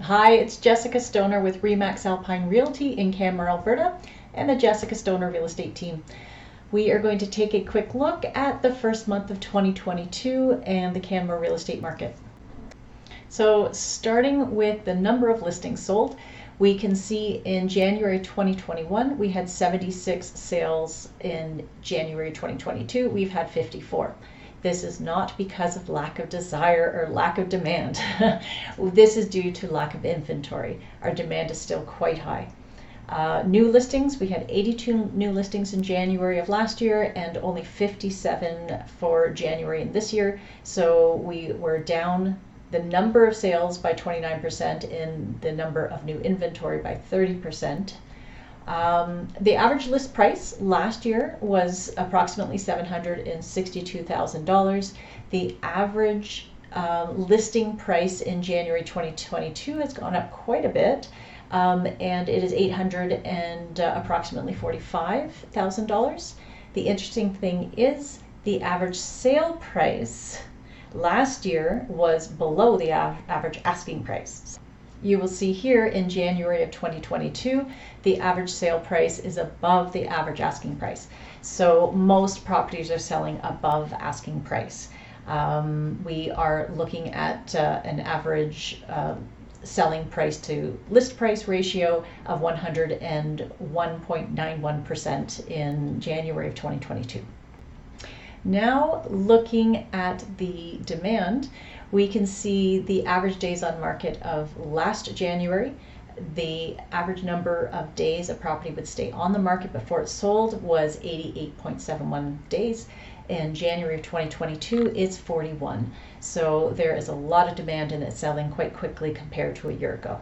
Hi, it's Jessica Stoner with Remax Alpine Realty in Canmore, Alberta, and the Jessica Stoner Real Estate team. We are going to take a quick look at the first month of 2022 and the Canmore real estate market. So starting with the number of listings sold, we can see in January 2021, we had 76 sales. In January 2022, we've had 54. This is not because of lack of desire or lack of demand. This is due to lack of inventory. Our demand is still quite high. New listings, we had 82 new listings in January of last year and only 57 for January in this year. So we were down the number of sales by 29% and the number of new inventory by 30%. The average list price last year was approximately $762,000. The average listing price in January 2022 has gone up quite a bit, and it is approximately $45,000. The interesting thing is the average sale price last year was below the average asking price. You will see here in January of 2022, the average sale price is above the average asking price. So most properties are selling above asking price. We are looking at an average selling price to list price ratio of 101.91% in January of 2022. Now looking at the demand, we can see the average days on market of last January. The average number of days a property would stay on the market before it sold was 88.71 days. In January of 2022, it's 41. So there is a lot of demand and it's selling quite quickly compared to a year ago.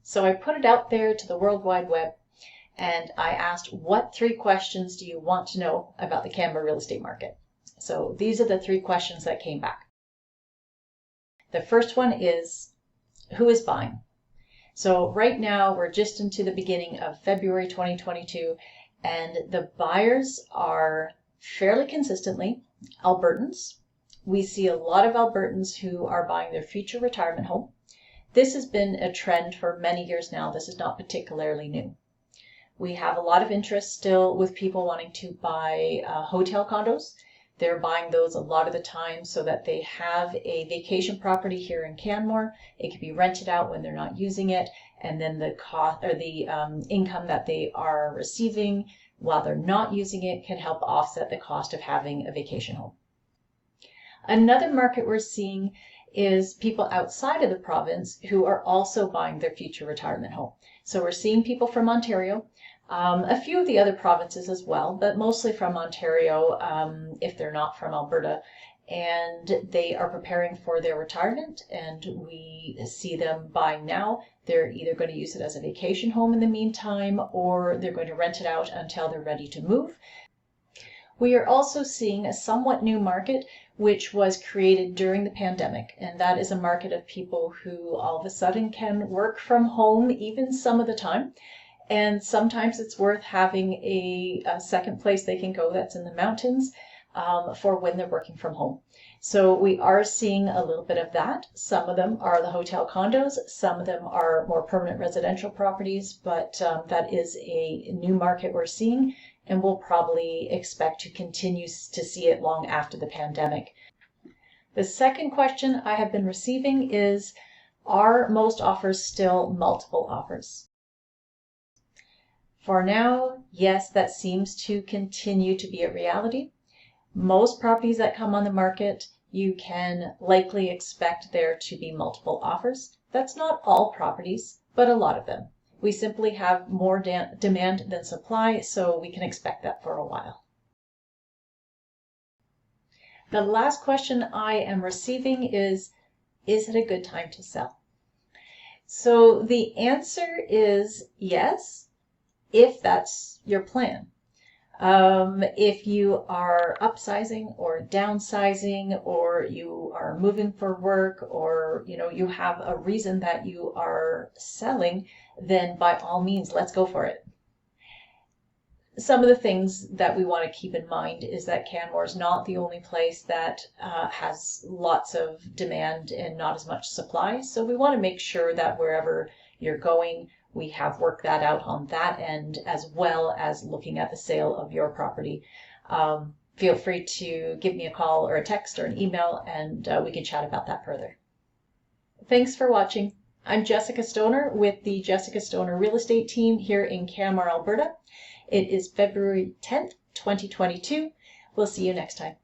So I put it out there to the World Wide Web and I asked, what 3 questions do you want to know about the Canmore real estate market? So these are the 3 questions that came back. The first one is, who is buying? So right now we're just into the beginning of February 2022 and the buyers are fairly consistently Albertans. We see a lot of Albertans who are buying their future retirement home. This has been a trend for many years now. This is not particularly new. We have a lot of interest still with people wanting to buy hotel condos. They're buying those a lot of the time so that they have a vacation property here in Canmore. It can be rented out when they're not using it, and then the cost or the income that they are receiving while they're not using it can help offset the cost of having a vacation home. Another market we're seeing is people outside of the province who are also buying their future retirement home. So we're seeing people from Ontario, a few of the other provinces as well, but mostly from Ontario if they're not from Alberta, and they are preparing for their retirement and we see them buying now. They're either going to use it as a vacation home in the meantime or they're going to rent it out until they're ready to move. We are also seeing a somewhat new market which was created during the pandemic, and that is a market of people who all of a sudden can work from home even some of the time. And sometimes it's worth having a second place they can go that's in the mountains for when they're working from home. So we are seeing a little bit of that. Some of them are the hotel condos, some of them are more permanent residential properties, but that is a new market we're seeing, and we'll probably expect to continue to see it long after the pandemic. The second question I have been receiving is, are most offers still multiple offers? For now, yes, that seems to continue to be a reality. Most properties that come on the market, you can likely expect there to be multiple offers. That's not all properties, but a lot of them. We simply have more demand than supply, so we can expect that for a while. The last question I am receiving is it a good time to sell? So the answer is yes, if that's your plan. If you are upsizing or downsizing, or you are moving for work, or you have a reason that you are selling, then by all means, let's go for it. some of the things that we want to keep in mind is that Canmore is not the only place that has lots of demand and not as much supply. So we want to make sure that wherever you're going, we have worked that out on that end, as well as looking at the sale of your property. Feel free to give me a call or a text or an email, and we can chat about that further. Thanks for watching. I'm Jessica Stoner with the Jessica Stoner Real Estate Team here in Canmore, Alberta. It is February 10th, 2022. We'll see you next time.